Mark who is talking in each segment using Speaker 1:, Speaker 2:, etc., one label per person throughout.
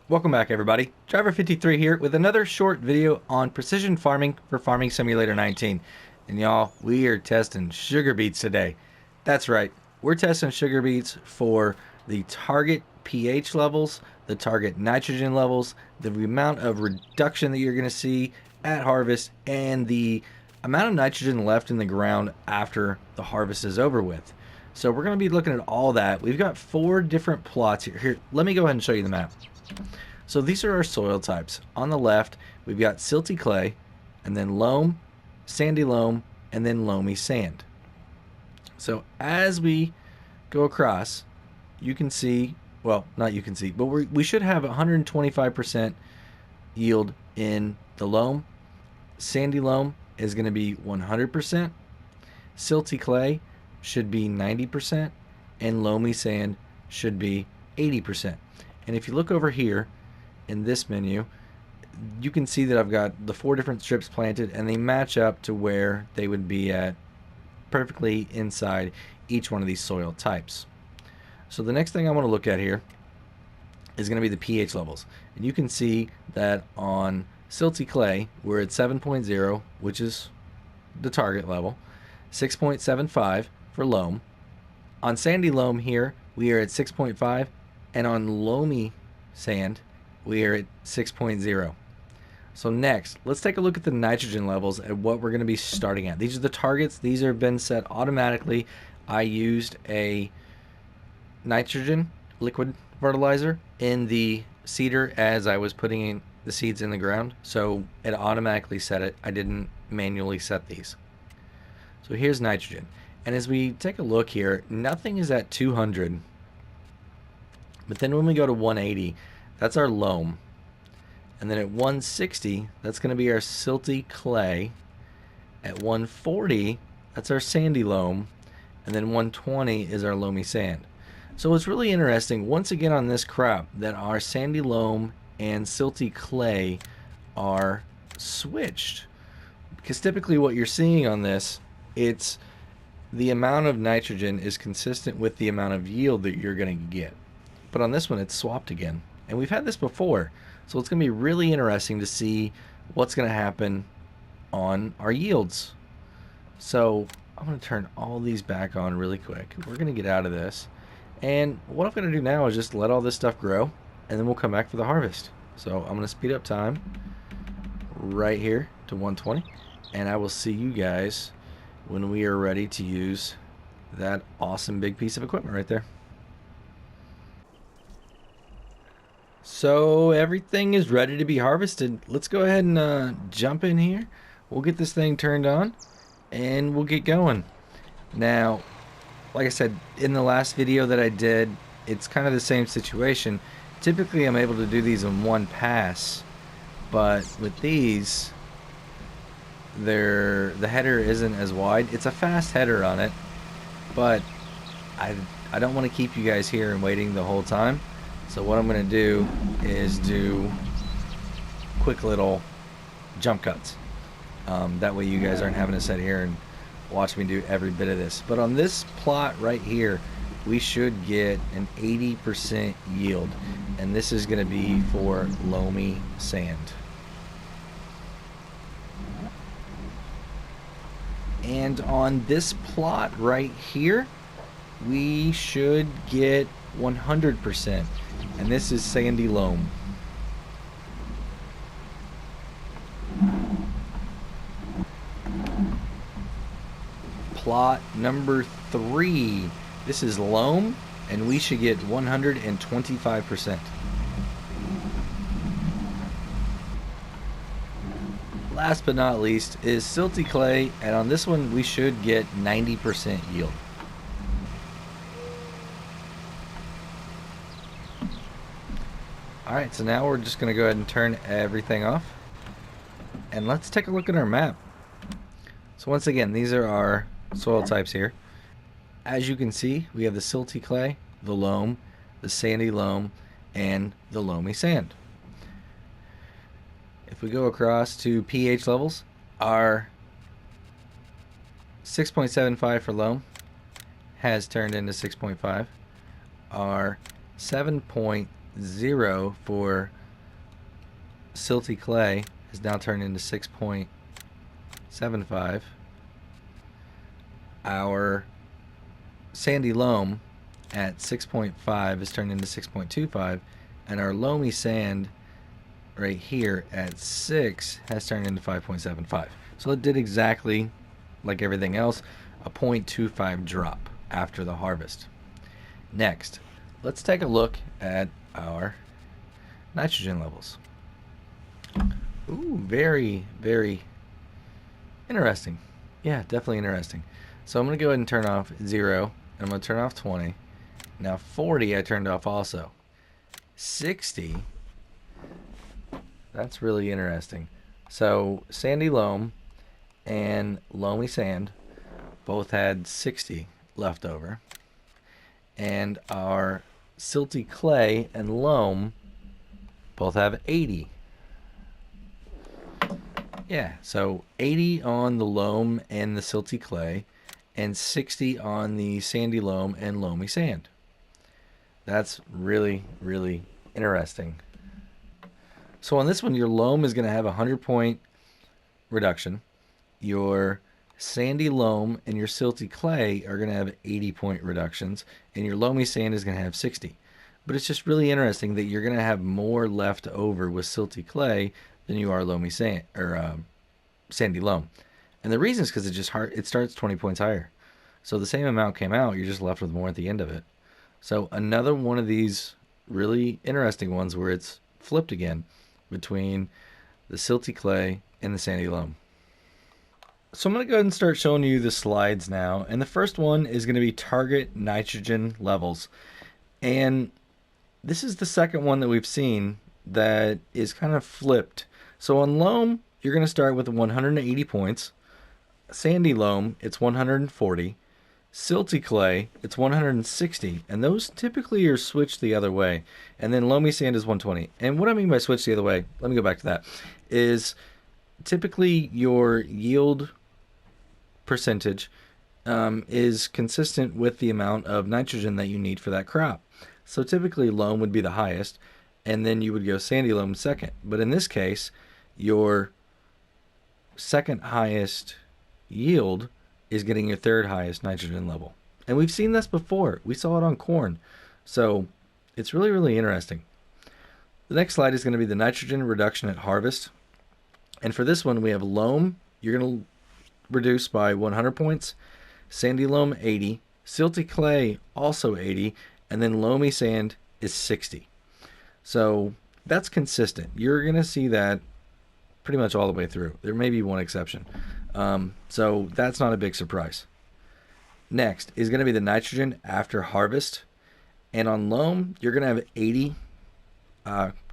Speaker 1: Welcome back, everybody. Driver53 here with another short video on precision farming for Farming Simulator 19. And y'all, we are testing sugar beets today. That's right, we're testing sugar beets for the target pH levels, the target nitrogen levels, the amount of reduction that you're going to see at harvest, and the amount of nitrogen left in the ground after the harvest is over with. So we're going to be looking at all that. We've got 4 different plots here. Here, let me go ahead and show you the map. So these are our soil types. On the left, we've got silty clay, and then loam, sandy loam, and then loamy sand. So as we go across, you can see, well, not you can see, but we should have 125% yield in the loam. Sandy loam is going to be 100%. Silty clay should be 90%, and loamy sand should be 80%. And if you look over here in this menu, you can see that I've got the 4 different strips planted, and they match up to where they would be at perfectly inside each one of these soil types. So the next thing I want to look at here is going to be the pH levels. And you can see that on silty clay, we're at 7.0, which is the target level, 6.75 for loam. On sandy loam here, we are at 6.5, and on loamy sand, we are at 6.0. So next, let's take a look at the nitrogen levels and what we're going to be starting at. These are the targets. These have been set automatically. I used a nitrogen liquid fertilizer in the seeder as I was putting in the seeds in the ground, so it automatically set it. I didn't manually set these. So here's nitrogen. And as we take a look here, nothing is at 200. But then when we go to 180, that's our loam. And then at 160, that's going to be our silty clay. At 140, that's our sandy loam. And then 120 is our loamy sand. So it's really interesting, once again on this crop, that our sandy loam and silty clay are switched. Because typically what you're seeing on this, it's the amount of nitrogen is consistent with the amount of yield that you're going to get. But on this one, it's swapped again. And we've had this before. So it's going to be really interesting to see what's going to happen on our yields. So I'm going to turn all these back on really quick. We're going to get out of this. And what I'm going to do now is just let all this stuff grow, and then we'll come back for the harvest. So I'm going to speed up time right here to 120. And I will see you guys when we are ready to use that awesome big piece of equipment right there. So everything is ready to be harvested. Let's go ahead and jump in here. We'll get this thing turned on and we'll get going. Now, like I said, in the last video that I did, it's kind of the same situation. Typically I'm able to do these in one pass, but with these, the header isn't as wide. It's a fast header on it, but I don't want to keep you guys here and waiting the whole time. So what I'm going to do is do quick little jump cuts. That way you guys aren't having to sit here and watch me do every bit of this. But on this plot right here, we should get an 80% yield. And this is going to be for loamy sand. And on this plot right here, we should get 100%. And this is sandy loam. Plot number 3. This is loam, and we should get 125%. Last but not least is silty clay, and on this one we should get 90% yield. Alright, so now we're just going to go ahead and turn everything off. And let's take a look at our map. So once again, these are our soil types here. As you can see, we have the silty clay, the loam, the sandy loam, and the loamy sand. If we go across to pH levels, our 6.75 for loam has turned into 6.5. Our 7.0 0 for silty clay has now turned into 6.75. Our sandy loam at 6.5 is turned into 6.25, and our loamy sand right here at 6 has turned into 5.75. So it did exactly like everything else, a 0.25 drop after the harvest. Next, let's take a look at our nitrogen levels. Ooh, very, very interesting. Yeah, definitely interesting. So I'm going to go ahead and turn off 0, and I'm going to turn off 20. Now 40 I turned off also. 60, that's really interesting. So sandy loam and loamy sand both had 60 left over. And our silty clay and loam both have 80. Yeah, so 80 on the loam and the silty clay, and 60 on the sandy loam and loamy sand. That's really, really interesting. So on this one, your loam is going to have a 100-point reduction. Your sandy loam and your silty clay are going to have 80-point reductions, and your loamy sand is going to have 60. But it's just really interesting that you're going to have more left over with silty clay than you are loamy sand or sandy loam. And the reason is because it starts 20 points higher. So the same amount came out, you're just left with more at the end of it. So another one of these really interesting ones where it's flipped again between the silty clay and the sandy loam. So I'm going to go ahead and start showing you the slides now. And the first one is going to be target nitrogen levels. And this is the second one that we've seen that is kind of flipped. So on loam, you're going to start with 180 points. Sandy loam, it's 140. Silty clay, it's 160, and those typically are switched the other way. And then loamy sand is 120. And what I mean by switch the other way, let me go back to that, is typically your yield percentage is consistent with the amount of nitrogen that you need for that crop. So typically loam would be the highest, and then you would go sandy loam second. But in this case, your second highest yield is getting your third highest nitrogen level. And we've seen this before. We saw it on corn. So it's really, really interesting. The next slide is going to be the nitrogen reduction at harvest. And for this one, we have loam. You're going to reduce by 100 points. Sandy loam, 80. Silty clay, also 80. And then loamy sand is 60. So that's consistent. You're going to see that pretty much all the way through. There may be one exception. So that's not a big surprise. Next is going to be the nitrogen after harvest. And on loam, you're going to have 80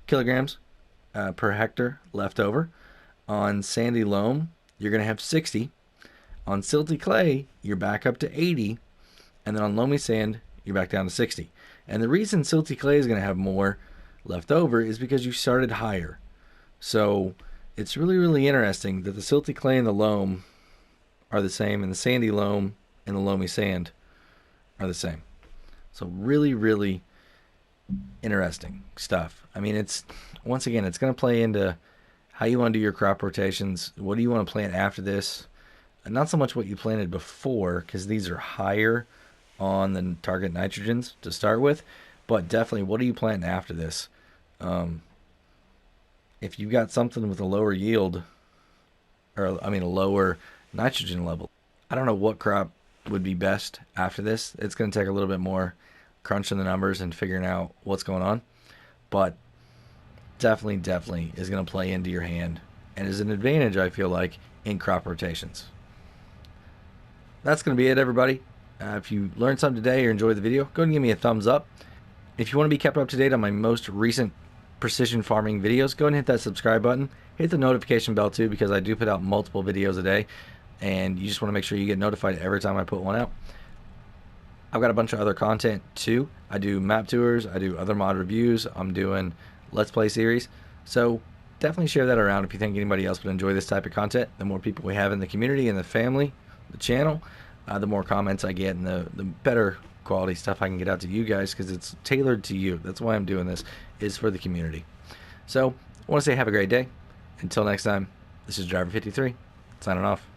Speaker 1: kilograms per hectare left over. On sandy loam, you're going to have 60. On silty clay, you're back up to 80. And then on loamy sand, you're back down to 60. And the reason silty clay is going to have more left over is because you started higher. So it's really, really interesting that the silty clay and the loam are the same, and the sandy loam and the loamy sand are the same. So really, really interesting stuff. I mean, it's, once again, it's going to play into how you want to do your crop rotations. What do you want to plant after this? And not so much what you planted before, because these are higher on the target nitrogens to start with, but definitely what are you planting after this? If you've got something with a lower yield, or I mean a lower nitrogen level, I don't know what crop would be best after this. It's going to take a little bit more crunching the numbers and figuring out what's going on, but definitely is going to play into your hand and is an advantage, I feel like, in crop rotations. That's going to be it, everybody. If you learned something today or enjoyed the video, go ahead and give me a thumbs up. If you want to be kept up to date on my most recent precision farming videos, go ahead and hit that subscribe button. Hit the notification bell too, because I do put out multiple videos a day, and you just want to make sure you get notified every time I put one out. I've got a bunch of other content too. I do map tours, I do other mod reviews, I'm doing Let's Play series. So definitely share that around if you think anybody else would enjoy this type of content. The more people we have in the community and the family, the channel, the more comments I get, and the better quality stuff I can get out to you guys, because it's tailored to you. That's why I'm doing this, is for the community. So I want to say have a great day. Until next time, this is Driver 53 signing off.